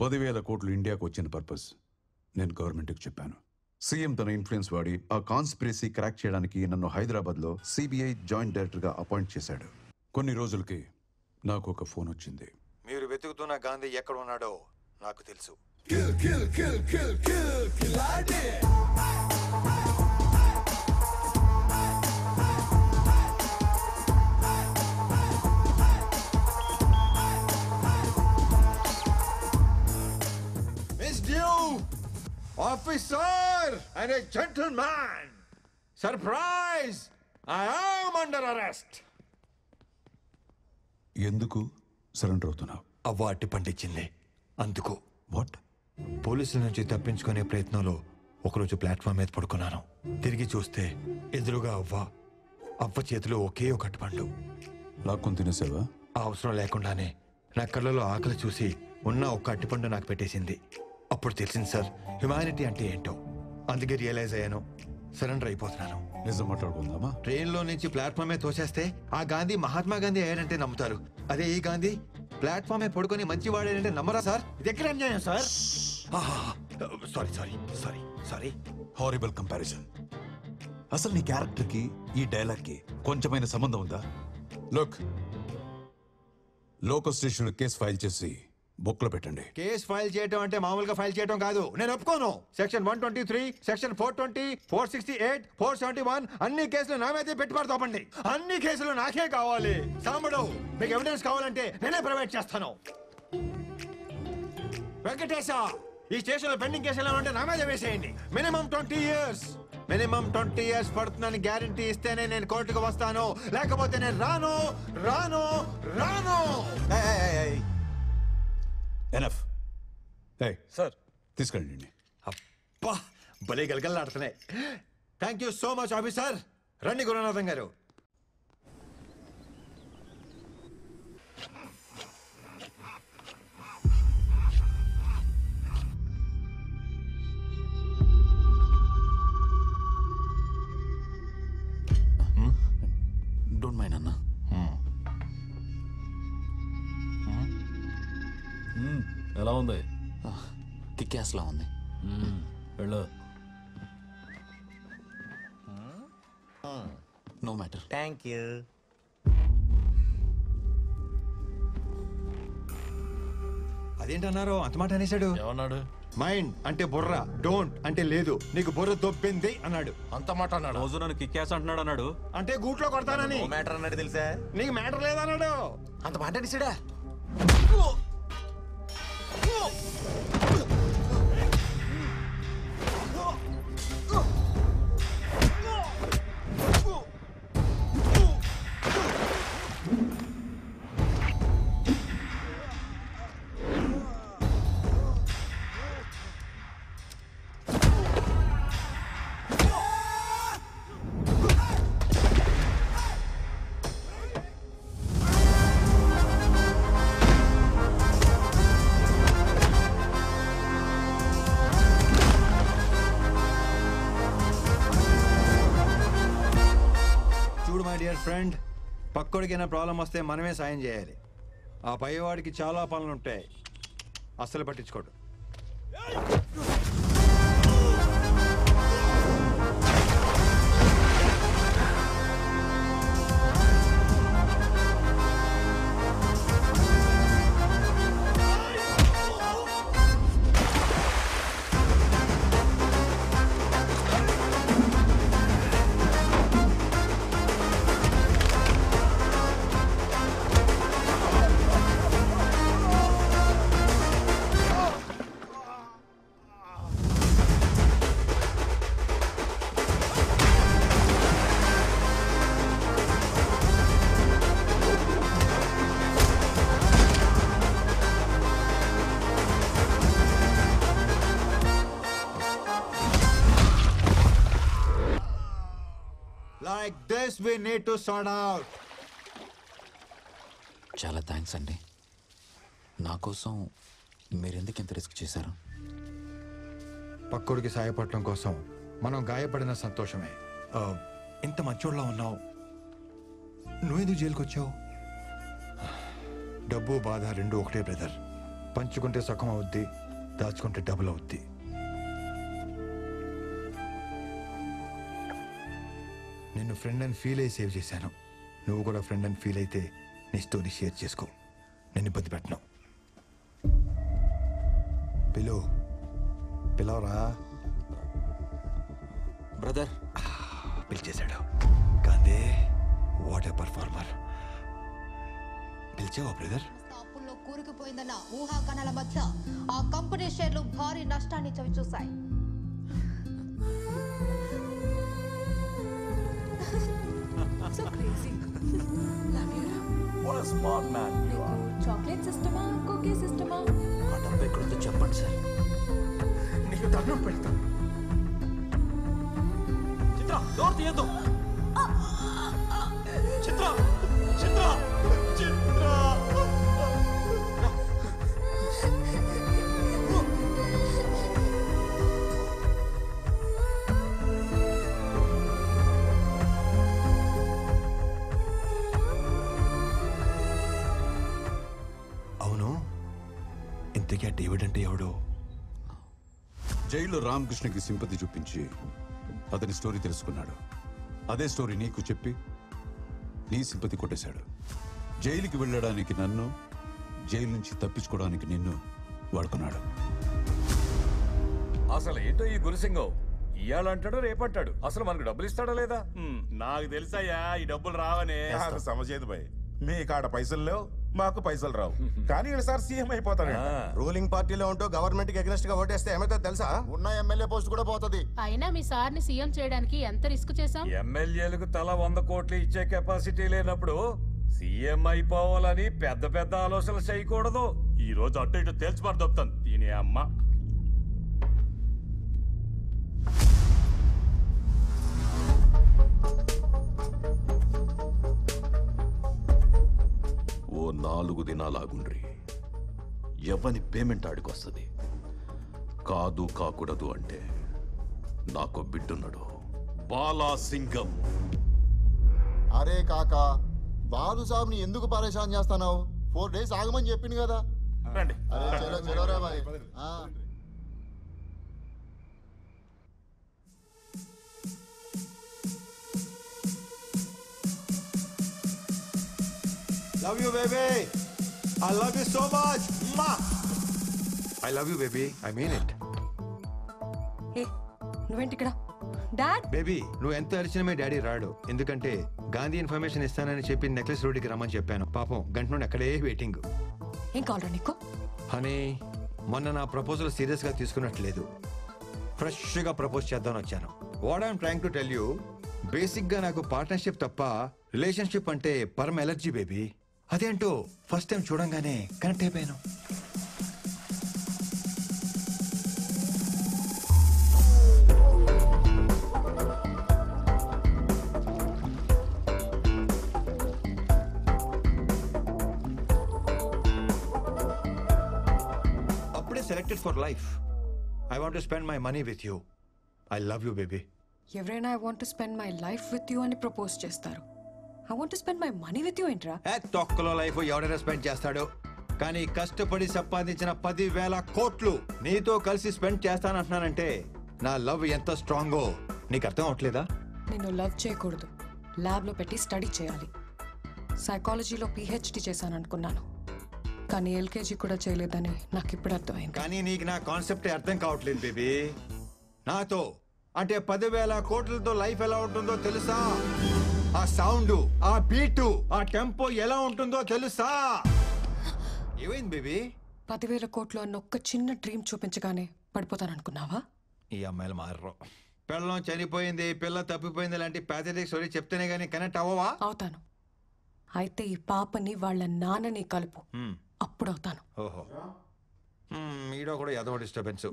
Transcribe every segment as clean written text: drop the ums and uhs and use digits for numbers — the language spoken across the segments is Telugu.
10,000 కోట్లు ఇండియాకు వచ్చిన పర్పస్ నేను గవర్నమెంట్కి చెప్పాను. సీఎం తన ఇన్ఫ్లుయెన్స్ వాడి ఆ కాన్స్పిరసీ క్రాక్ చేయడానికి నన్ను హైదరాబాద్లో సిబిఐ జాయింట్ డైరెక్టర్గా అపాయింట్ చేశాడు. కొన్ని రోజులకి నాకు ఒక ఫోన్ వచ్చింది. మీరు వెతుకుతున్న గాంధీ ఎక్కడ ఉన్నాడో నాకు తెలుసు. Officer and a gentleman, surprise! I am under arrest. ఎందుకు సరెండర్ అవుతున్నావు? అవ్వ పండించింది అందుకు. వాట్? పోలీసుల నుంచి తప్పించుకునే ప్రయత్నంలో ఒకరోజు ప్లాట్ఫామ్ మీద పడుకున్నాను. తిరిగి చూస్తే ఎదురుగా అవ్వ చేతిలో ఒకే ఒక అరటిపండు. లాక్కొని తినేసావా? ఆ అవసరం లేకుండానే నా కళ్ళలో ఆకలి చూసి ఉన్న ఒక్క అరటిపండు నాకు పెట్టేసింది. అప్పుడు తెలిసింది సార్, హ్యుమానిటీ అంటే ఏంటో. అందుకే రియలైజ్ అయ్యాను, సరెండర్ అయిపోతున్నాను. నిజం మాట్లాడుకుందామా? ట్రైన్లో నుంచి ప్లాట్ఫామే తోసేస్తే ఆ గాంధీ మహాత్మా గాంధీ అయ్యాడంటే నమ్ముతారు. అదే ఈ గాంధీ ప్లాట్ఫామే పడుకొని మంచివాడాడంటే నమ్మరా సార్? ఇది ఎక్కడ అన్యాయం sir? Sorry sorry sorry sorry. Horrible comparison. అసలు నీ క్యారెక్టర్కి ఈ డైలాగ్కి కొంచెమైన సంబంధం ఉందా? లోకల్ స్టేషన్లో కేసు ఫైల్ చేసి బుక్లో పెట్టండి. కేసు ఫైల్ చేయడం అంటే మామూలుగా ఫైల్ చేయడం కాదు. నేను ఒప్పుకోను. సెక్షన్ 123, సెక్షన్ 420, 468, 471 అన్ని కేసులు నా మీదే పెట్టుబడి తోపండి. అన్ని కేసులు నాకే కావాలి. సాంబడు, మీకు ఎవిడెన్స్ కావాలంటే నేనే ప్రొవైడ్ చేస్తాను. వెంకటేశ, ఈ స్టేషన్ లో పెండింగ్ కేసులు ఉంటే నా మీద వేసేయండి. Minimum 20 years. మినిమం 20 years పడుతుందని గ్యారంటీ ఇస్తేనే నేను కోర్టుకు వస్తాను, లేకపోతే నేను రాను రాను రాను. ఎనఫ్. సార్ తీసుకెళ్ళండి. అబ్బా, భలే గలగలాడుతున్నాయి. Thank you so much officer. రండి గురునాథం గారు. డోంట్ మైండ్ అన్నా. ఎలా ఉంది? కిక్యాస్లా ఉంది. వెళ్ళు. No matter. Thank you. అదేంటన్నారు అంత మాట అనేసాడు? ఏమన్నాడు? మైండ్ అంటే బుర్ర, డోంట్ అంటే లేదు. నీకు బుర్ర దొబ్బింది అన్నాడు. అంత మాట అన్నాడు? రోజు నన్ను కిక్యాస్ అంటున్నాడు అన్నాడు. అంటే గూట్లో కొడతానని. మ్యాటర్ అన్నాడు తెలుసా? నీకు మ్యాటర్ లేదన్నాడు. అంత మాట అనేసాడా? ఫ్రెండ్, పక్కోడికైనా ప్రాబ్లం వస్తే మనమే సాయం చేయాలి. ఆ పైవాడికి చాలా పనులు ఉంటాయి, అస్సలు పట్టించుకోడు. Like this we need to sort out. చాలా థ్యాంక్స్ అండి. నా కోసం మీరెందుకు ఇంత రిస్క్ చేశారు? పక్కోడికి సాయపడటం కోసం మనం గాయపడిన సంతోషమే. ఇంత మంచోళ్ళ ఉన్నావు, నువ్వెందుకు జైలుకి వచ్చావు? డబ్బు బాధ రెండు ఒకటే బ్రదర్. పంచుకుంటే సుఖం అవుద్ది, దాచుకుంటే డబుల్ అవుద్ది. నిన్ను ఫ్రెండ్ అని ఫీల్ అయ్యి సేవ్ చేశాను. నువ్వు కూడా ఫ్రెండ్ అని ఫీల్ అయితే నీ స్టోరీ షేర్ చేసుకో. నేను ఇబ్బంది పెట్టను. పిలవరా. బ్రదర్ పిలిచేశాడు. కాందే వాట్ ఏ పర్ఫార్మర్. పిలిచావా బ్రదర్? అప్పుల్లో కూరుకుపోయిందన్న ఊహాగానాల మధ్య ఆ కంపెనీ షేర్లు భారీ నష్టాన్ని చవిచూశాయి. So crazy. Love you, Ram. What a smart man you are. Chocolate సిస్టమా, కుకీ సిస్టమా? ఆ డబ్బు ఎక్కడుందో చెప్పండి సార్. నీకు దండం పెడతాను. చిత్ర డోర్ తీయద్దు. చిత్ర చిత్ర చిత్ర. అవును, ఇంతకీ ఆ డేవిడ్ అంటే ఎవడు? జైల్లో రామకృష్ణకి సింపతి చూపించి అతని స్టోరీ తెలుసుకున్నాడు. అదే స్టోరీ నీకు చెప్పి నీ సింపతి కొట్టేశాడు. జైలుకి వెళ్ళడానికి నన్ను, జైలు నుంచి తప్పించుకోవడానికి నిన్ను వాడుకున్నాడు. అసలు ఏంటో ఈ గురుసింగం, ఇయ్యాలంటాడు రేపంటాడు. అసలు మనకు డబ్బులు ఇస్తాడా లేదా? నాకు తెలుసయ్యా ఈ డబ్బులు రావని. సమజేది భయ్, మీ కాడ పైసలు లేవు, మాకు పైసలు రావు. కానీ ఈసారి సీఎం అయిపోతాడు. రూలింగ్ పార్టీలో ఉంటూ గవర్నమెంట్ కి అగెన్స్ట్ గా ఓటేస్తే ఏమైతే తెలుసా? ఉన్న ఎమ్మెల్యే పోస్ట్ కూడా పోతుంది. అయినా మీ సార్ని సీఎం చేయడానికి ఎంత రిస్క్ చేశాం? ఎమ్మెల్యేలకు తల 100 కోట్లు ఇచ్చే కెపాసిటీ లేనప్పుడు సీఎం అయిపోవాలని పెద్ద పెద్ద ఆలోచనలు చేయకూడదు. ఈ రోజు అటు ఇటు తేల్చిపారు దొప్పుతాను దీని అమ్మ. ఓ 4 దినాలాగుండ్రి. ఎవని పేమెంట్ ఆడికొస్తుంది. కాదు కాకూడదు అంటే నాకు బిడ్డున్నాడు, బాలాసింగం. అరే కాకా, బాలు సాబ్ ని ఎందుకు పరేషాన్ చేస్తున్నావు? 4 days ఆగమని చెప్పింది కదా. రండి. అరే చలో చలో రే భాయ్. Love you, baby. I love you so much. Ma. I love you, baby. I mean it. ఏ నువ్వేంటి ఇక్కడ? డాడ్, బేబీ, నువ్వు ఎంత అరిచినా మీ డాడీ రాడు. ఎందుకంటే గాంధీ ఇన్ఫర్మేషన్ ఇస్తానని చెప్పి నెక్లెస్ రోడ్డుకి రమ్మని చెప్పాను. పాపం గంట నుండి అక్కడే వెయిటింగ్. ఏం కావాలా నీకు? హనీ, మొన్న నా ప్రపోజల్ సీరియస్ గా తీసుకున్నట్లేదు. ఫ్రెష్ గా ప్రపోజ్ చేద్దామని వచ్చాను. What I'm trying to tell you, basic గా నాకు పార్ట్నర్షిప్ తప్ప రిలేషన్షిప్ అంటే పరమ ఎలర్జీ బేబీ. అదేంటో ఫస్ట్ టైం చూడంగానే కనెక్ట్ అయిపోయాను. అప్పుడే selected for life. I want to spend my money with you. I love you baby. ఎవరైనా I want to spend my life with you అని ప్రపోజ్ చేస్తారు. I want to spend my money with you ఏంట్రా? తొక్కలో లైఫ్ ఎవడైనా స్పెండ్ చేస్తాడు, కానీ కష్టపడి సంపాదించిన 10,000 కోట్లు నీతో కలిసి స్పెండ్ చేస్తానంటున్నానంటే నా లవ్ ఎంత స్ట్రాంగో నీకు అర్థం అవట్లేదా? నిన్ను లవ్ చేయకూడదు, ల్యాబ్లో పెట్టి స్టడీ చేయాలి. సైకాలజీలో PhD చేశాను అనుకున్నాను, కానీ LKG కూడా చేయలేదని నాకు ఇప్పుడు అర్థమైంది. కానీ నీకు నా కాన్సెప్ట్ అర్థం కావట్లేదు బేబీ. నాతో అంటే 10,000 కోట్లతో లైఫ్ ఎలా ఉంటుందో తెలుసా? ఆ సౌండ్, ఆ బీటు, ఆ టెంపో ఎలా ఉంటుందో తెలుసా? ఏమైంది బేబీ? 10,000 కోట్లు అన్న ఒక్క చిన్న డ్రీమ్ చూపించగానే పడిపోతాననుకున్నావా? ఈ అమ్మాయిలు మారరు. పిల్లం చనిపోయింది, పిల్ల తప్పిపోయింది లాంటి ప్యాథెటిక్ స్టోరీ చెప్తేనే గానీ కనెక్ట్ అవ్వవా? అవుతాను. అయితే ఈ పాపని వాళ్ళ నాన్నని కలుపు, అప్పుడు అవుతాను. ఓహో, ఈడో కూడా ఏదో డిస్టర్బెన్స్.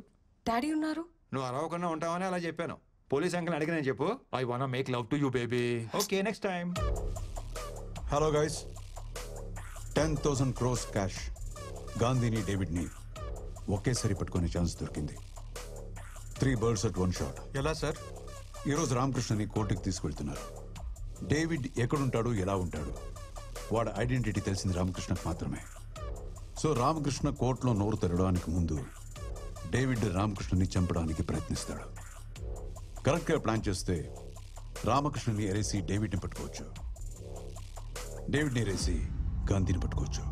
డాడీ ఉన్నారు, నువ్వు అరవకుండా ఉంటావని అలా చెప్పాను. పోలీస్ అంకుల్ అడిగిన చెప్పు, I want make love to you baby. Okay, next time. Hello guys, 10,000 crores cash గాంధీని డేవిడ్ని ఒకేసారి పట్టుకునే ఛాన్స్ దొరికింది. 3 birds at 1 shot. ఎలా సార్? ఈరోజు రామకృష్ణని కోర్టుకి తీసుకువెళ్తున్నారు. డేవిడ్ ఎక్కడుంటాడు, ఎలా ఉంటాడు, వాడి ఐడెంటిటీ తెలిసింది రామకృష్ణకు మాత్రమే. సో రామకృష్ణ కోర్టులో నోరు తెరవడానికి ముందు డేవిడ్ రామకృష్ణని చంపడానికి ప్రయత్నిస్తాడు. కరెక్ట్గా ప్లాన్ చేస్తే రామకృష్ణని ఎరేసి డేవిడ్ని పట్టుకోవచ్చు, డేవిడ్ని ఎరేసి గాంధీని పట్టుకోవచ్చు.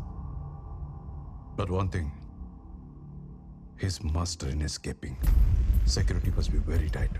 But one thing, his master in escaping. Security must be very tight.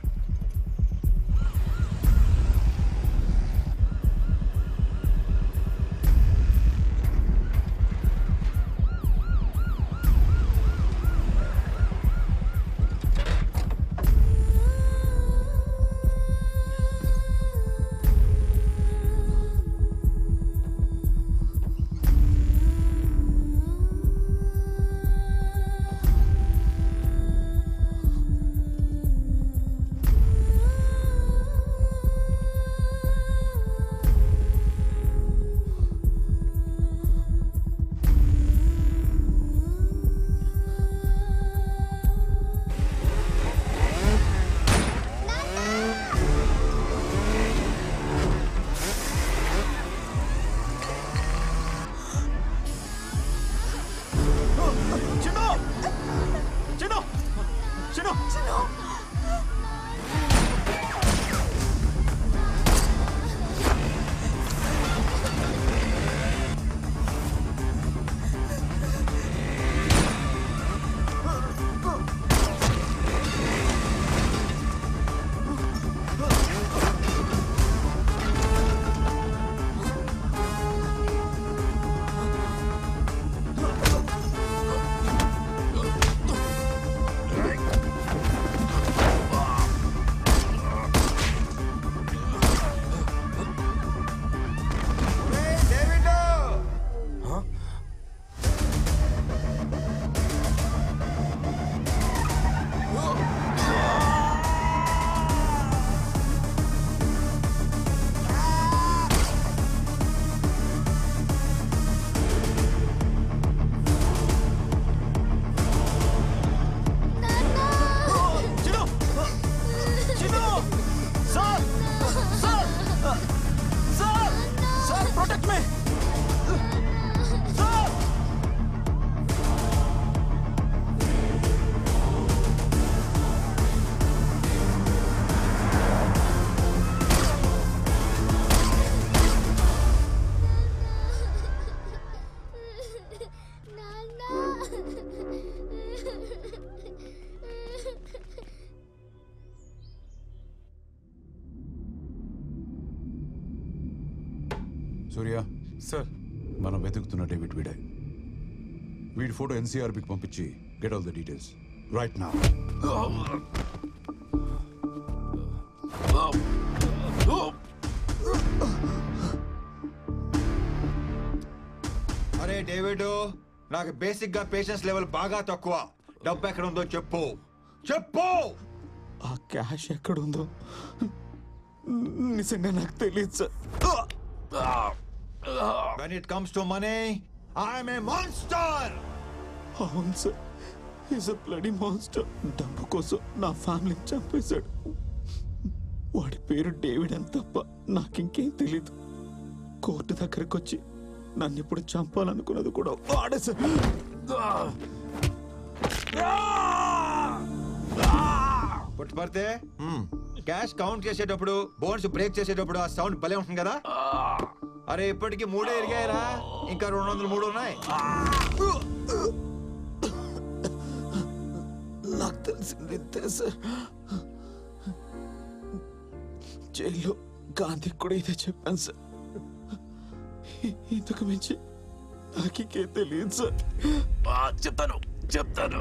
Surya sir, మనం వెతుకుతున్న డేవిడ్ వీడే. వీడి ఫోటో ఎన్సీఆర్బీకి పంపించి get all the details right now. అరే డేవిడ్, నాకు బేసిక్ గా పేషెన్స్ లెవెల్ బాగా తక్కువ. డబ్బు ఎక్కడ ఉందో చెప్పు చెప్పు. ఆ క్యాష్ ఎక్కడుందో నిజంగా నాకు తెలియదు sir. When it comes to money, I am a monster. అవును sir, is a bloody monster. డబ్బు కోసం నా ఫ్యామిలీని చంపేశాడు. వాడి పేరు డేవిడ్ అని తప్ప నాకింకేం తెలీదు. కోర్టు దగ్గరకు వచ్చి నన్ను ఇప్పుడు చంపాలనుకున్నది కూడా వాడే సార్. పుట్టుపడితే క్యాష్ కౌంట్ చేసేటప్పుడు, బోన్స్ బ్రేక్ చేసేటప్పుడు ఆ సౌండ్ భలే ఉంటుంది కదా. అరే ఇప్పటికి 3 ఎరిగాయరా, ఇంకా 203 ఉన్నాయి. నాకు తెలిసింది సార్, జైల్లో గాంధీ కూడా ఇదే చెప్పాను సార్. ఇంతకు మించి నాకే తెలియదు సార్. చెప్తాను.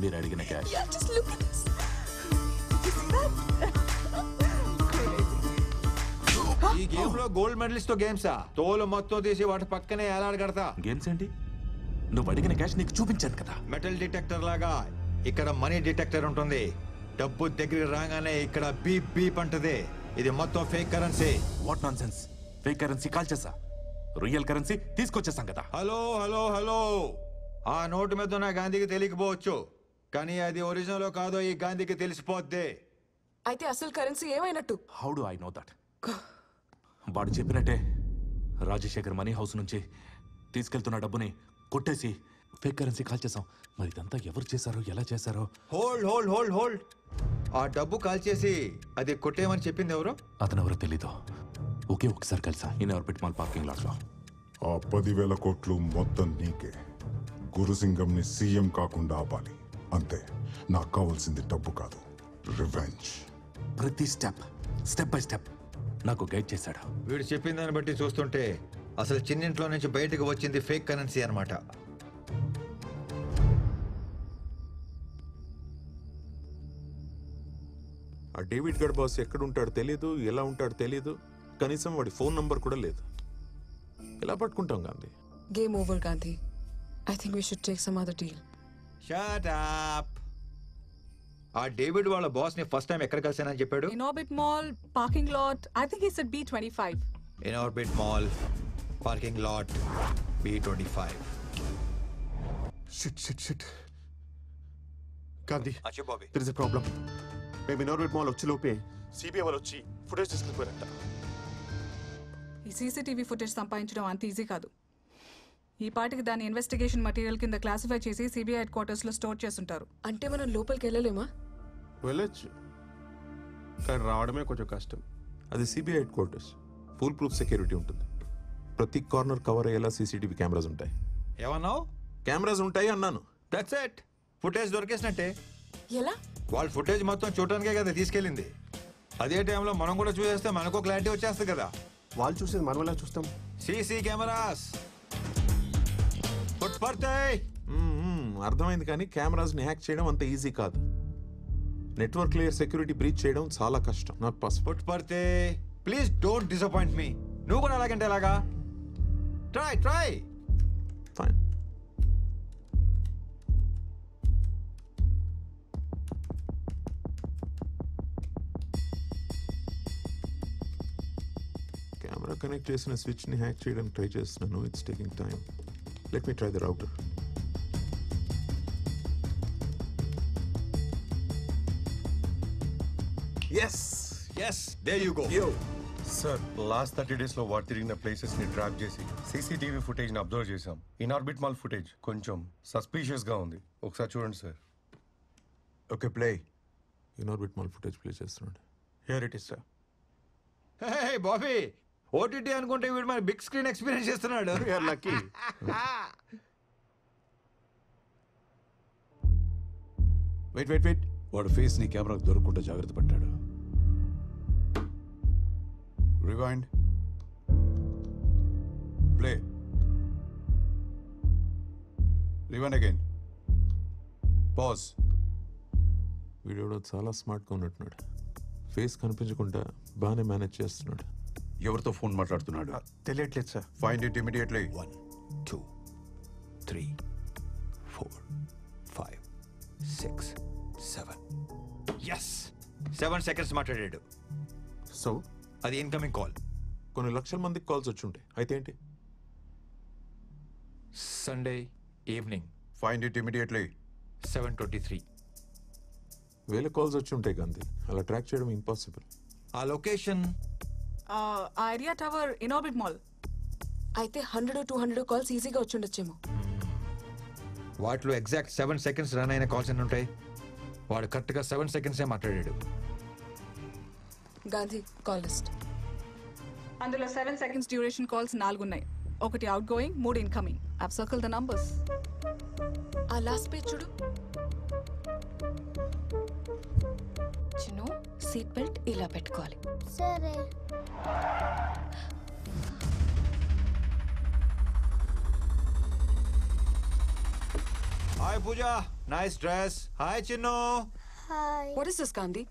మీరు అడిగిన క్యాష్. ఈ ఈ గేమ్ లో గోల్డ్ మెడలిస్ట్ తో గేమ్సా? తోలు మొత్తం తీసి వాటి పక్కనే ఏలాడగడతా. గేమ్స్ ఏంటి? నువ్వు అడిగిన క్యాష్ నీకు చూపించాను కదా. మెటల్ డిటెక్టర్ లాగా ఇక్కడ మనీ డిటెక్టర్ ఉంటుంది. డబ్బు దగ్గరికి రాగానే ఇక్కడ బీప్ బీప్ అంటది. ఇది మొత్తం fake currency. What non sense? Fake currency call చేసా, రియల్ కరెన్సీ తీసుకొచ్చేసాం కదా. హలో హలో హలో, ఆ నోటు మీద ఉన్న గాంధీకి తెలియకపోవచ్చు, కానీ అది ఒరిజినల్ కాదో ఈ గాంధీకి తెలిసిపోద్ది. అయితే అసలు కరెన్సీ ఏమైనట్టు? How do I know that? వాడు చెప్పినట్టే రాజశేఖర్ మనీ హౌస్ నుంచి తీసుకెళ్తున్న డబ్బుని కొట్టేసి ఫేక్ కరెన్సీ కాల్ చేసాం. మరి ఇదంతా ఎవరు చేశారో, ఎలా చేశారో? Hold hold hold hold. ఆ డబ్బు కాల్ చేసి అది కొట్టేయమని చెప్పింది ఎవరు? అతను ఎవరో తెలీదు. ఒకే ఒకసారి కలిసా in orbit mall parking lot లో. ఆ 10,000 కోట్లు మొత్తం నీకే. గురుసింగంని సీఎం కాకుండా ఆపాలి అంతే. నాకు కావాల్సింది డబ్బు కాదు, రివెంజ్. ప్రతి స్టెప్ బై స్టెప్ నాకు గైడ్ చేశాడు. వీడు చెప్పిన దాన్ని బట్టి చూస్తుంటే అసలు చిన్నింట్లో నుంచి బయటకు వచ్చింది ఫేక్ కరెన్సీ అన్నమాట. ఆ డేవిడ్ గడ్ బాస్ ఎక్కడ ఉంటాడో తెలియదు, ఎలా ఉంటాడో తెలియదు, కనీసం వాడి ఫోన్ నంబర్ కూడా లేదు. ఎలా పట్టుకుంటాం Gandhi? Game over Gandhi. I think we should take some other deal. Shut up. ఆ డేవిడ్ వాళ్ళ బాస్ ని ఫస్ట్ టైం ఎక్కడ కలిసానని చెప్పాడు? In orbit mall parking lot. I think he said B25. In orbit mall parking lot B25. Shit Gandhi, అచ్చా Bobby, there is a problem. మేము ఇన్ ఆర్బిట్ మాల్ వచ్చి లోపే సిబిఐ వాళ్ళు వచ్చి ఫుటేజ్ తీసుకెళ్ళిపోయారంట. ఈ సీసీటీవీ ఫుటేజ్ సంపాదించడం అంత ఈజీ కాదు. ఈ పాటికి దాని ఇన్వెస్టిగేషన్ మెటీరియల్ కింద క్లాసిఫై చేసి సిబిఐ హెడ్ క్వార్టర్స్ లో స్టోర్ చేస్తుంటారు. అంటే మనం లోపలికి వెళ్ళలేమా? వెళ్ళొచ్చు, కానీ రావడమే కొంచెం కష్టం. అది CBI head quarters, full proof security ఉంటుంది. ప్రతి కార్నర్ కవర్ అయ్యేలా సీసీటీవీ కెమెరాస్ ఉంటాయి. ఏమన్నావు? కెమెరాస్ ఉంటాయి అన్నాను. That's it. ఫుటేజ్ దొరికేసినట్టే. ఎలా? వాళ్ళ ఫుటేజ్ మొత్తం చూడటానికే కదా తీసుకెళ్ళింది. అదే టైంలో మనం కూడా చూసేస్తే మనకు క్లారిటీ వచ్చేస్తుంది కదా. వాళ్ళు చూసేది మనం ఎలా చూస్తాం? సీసీ కెమెరాస్ పడతాయి. అర్థమైంది, కానీ కెమెరాస్ ని హ్యాక్ చేయడం అంత ఈజీ కాదు. నెట్వర్క్ లేయర్ సెక్యూరిటీ బ్రీచ్ చేయడం చాలా కష్టం. Not possible. పడితే ప్లీజ్ డోంట్ డిసప్పాయింట్ మీ. నువ్వు కూడా అలాగంటే ఎలాగా? ట్రై. ఫైన్. కెమెరా కనెక్ట్ చేసిన స్విచ్ ని హ్యాక్ చేయడానికి ట్రై చేస్తున్నాను. It's taking time. Let me try the router. yes there you go. Sir, last 30 days లో వాడు తిరిగిన ప్లేసెస్ ని ట్రాక్ చేసి సీసీటీవీ ఫుటేజ్ ని అబ్జర్వ్ చేశాం. ఇన్ ఆర్బిట్ మాల్ ఫుటేజ్ కొంచెం సస్పీషియస్ గా ఉంది. ఒకసారి చూడండి sir. Okay, play. In orbit mall footage play చేస్తున్నాడు. Here it is sir. Hey Bobby, OTT అనుకుంటే వీడు మరి బిగ్ స్క్రీన్ ఎక్స్పీరియన్స్ చేస్తున్నాడు. You are lucky. వెయిట్. వాడు ఫేస్ నీ కెమెరాకు దొరకకుండా జాగ్రత్త పడ్డాడు. Rewind. Play. Rewind again. Pause. Video చాలా స్మార్ట్గా ఉన్నట్టున్నాడు. ఫేస్ కనిపించకుండా బాగానే మేనేజ్ చేస్తున్నాడు. ఎవరితో ఫోన్ మాట్లాడుతున్నాడు? తెలియట్లేదు sir. Find it immediately. 1 2 3 4 5 6 7. yes 7 seconds మాట్లాడాడు. సో అది ఇన్కమింగ్ కాల్. కొన్ని లక్షల మందికి కాల్స్ వచ్చి ఉంటాయి. అయితే ఏంటి? Sunday evening. Find it immediately. 7:23. వేల కాల్స్ వచ్చి ఉంటాయి గాంధీ. అలా ట్రాక్ చేయడం ఇంపాసిబుల్. ఆ లొకేషన్ ఆ area tower in orbit mall. అయితే 100-200 కాల్స్ ఈజీగా వచ్చి ఉండొచ్చేమో. వాటిలో ఎగ్జాక్ట్ 7 seconds రన్ అయిన కాల్స్ ఎన్ని ఉంటాయి? వాడు కరెక్ట్గా 7 seconds మాట్లాడాడు. Gandhi call list. అందులో 7 seconds డ్యూరేషన్ కాల్స్ 4 ఉన్నాయి. 1 outgoing, 3 incoming. I've circle the numbers. ఆ లాస్ట్ పేజ్ చూడు. చిన్ను, సీట్ బెల్ట్ ఇలా పెట్టుకోవాలి. సరే. Hi Pooja, nice dress. Hi Chinnu. Hi. What is this, Gandhi?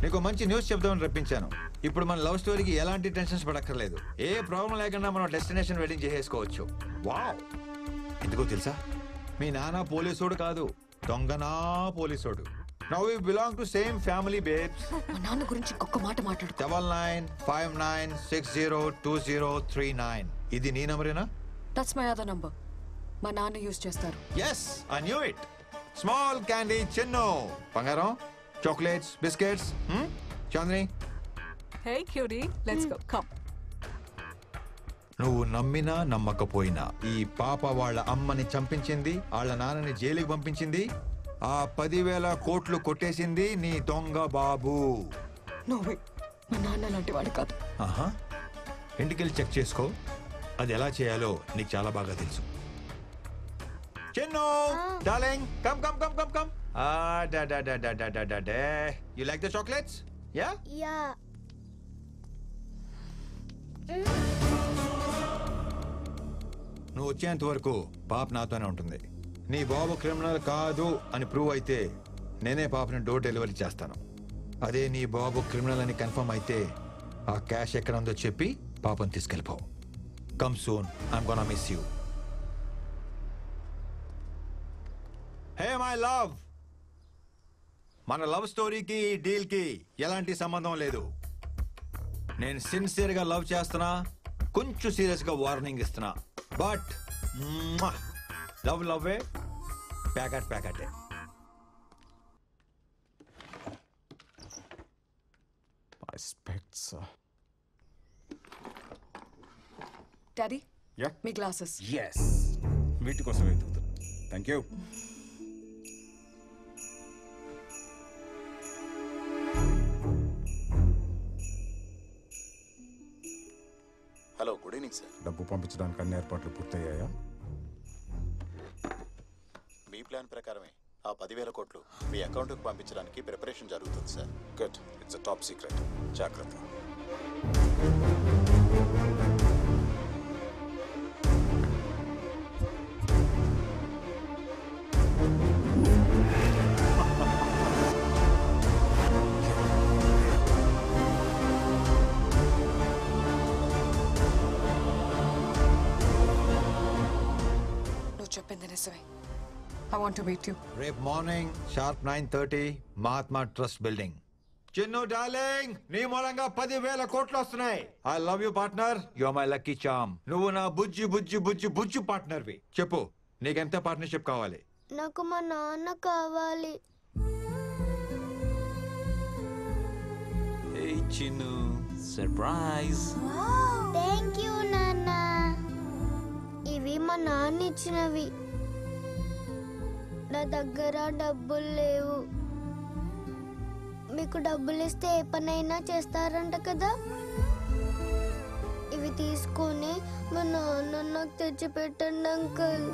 నీకు మంచి న్యూస్ చెప్దామని రప్పించాను. ఇప్పుడు మన లవ్ స్టోరీకి ఎలాంటి టెన్షన్స్ పడక్కర్లేదు. ఏ ప్రాబ్లం లేకుండా మనం డెస్టినేషన్ వెడ్డింగ్ చేసేసుకోవచ్చు. వావ్! ఎందుకో తెలుసా, మీ నాన్న పోలీసోడు కాదు, దొంగనా పోలీసోడు. Now we belong to same family babes. మా నాన్న గురించి ఒక్క మాట మాట్లాడు. 9959602039. ఇది నీ నంబరేనా? That's my other number. మా నాన్న యూజ్ చేస్తారు. Yes, I knew it. Small candy Chinnu. బంగారం, chocolates, biscuits. Chandni, hey Curie, let's go, come. నువ్వు నమ్మినా నమ్మకపోయినా ఈ పాప వాళ్ళ అమ్మని చంపించింది, వాళ్ళ నాన్నని జైలుకి పంపించింది, ఆ 10,000 కోట్లు కొట్టేసింది నీ దొంగ బాబు. నోవే, మా నాన్న లాంటి వాడు కాదు. ఆహా, ఇంటికెళ్ళి చెక్ చేసుకో. అది ఎలా చేయాలో నీకు చాలా బాగా తెలుసు. Chinnu darling, come come come come come. You like the chocolates? Yeah? Yeah. నువ్వు వచ్చేంత వరకు పాప నాతోనే ఉంటుంది. నీ బాబు క్రిమినల్ కాదు అని ప్రూవ్ అయితే నేనే పాపని డోర్ డెలివరీ చేస్తాను. అదే నీ బాబు క్రిమినల్ అని కన్ఫర్మ్ అయితే ఆ క్యాష్ ఎక్కడ ఉందో చెప్పి పాపని తీసుకెళ్ళిపో. Come soon, I'm gonna miss you. Hey my love, మన లవ్ స్టోరీకి డీల్కి ఎలాంటి సంబంధం లేదు. నేను సిన్సియర్గా లవ్ చేస్తున్నా, కొంచెం సీరియస్గా వార్నింగ్ ఇస్తున్నా. బట్ లవ్ లవ్వే, ప్యాకెటే. My specs. Daddy, Yeah? మీ గ్లాసెస్. ఎస్, వీటి కోసం వెతుకుతున్నా. Thank you. Hello, good evening sir. డబ్బు పంపించడానికి అన్ని ఏర్పాట్లు పూర్తయ్యాయా? మీ ప్లాన్ ప్రకారమే ఆ 10,000 కోట్లు మీ అకౌంట్కి పంపించడానికి ప్రిపరేషన్ జరుగుతుంది sir. Good. It's a top secret. జాగ్రత్త. నువ్వు చెప్పింది నిజమే. I want to meet you. రేపు morning sharp 9:30 Mahatma trust building. Chinnu darling, నీ మూలంగా 10,000 కోట్లు వస్తున్నాయి. I love you partner, you are my lucky charm. నువ్వు నా బుజ్జి బుజ్జి బుజ్జి బుజ్జి పార్ట్నర్వి. చెప్పు, నీకెంత పార్ట్నర్షిప్ కావాలి? నాకు మా నాన్న కావాలి. Hey, Chinu. Surprise. Thank you నాన్న. ఇవి మా నాన్న ఇచ్చినవి. నా దగ్గర డబ్బులు లేవు. మీకు డబ్బులు ఇస్తే ఏ పనైనా చేస్తారంట కదా. ఇవి తీసుకొని మా నాన్న నాకు తెచ్చి పెట్టండి అంకుల్.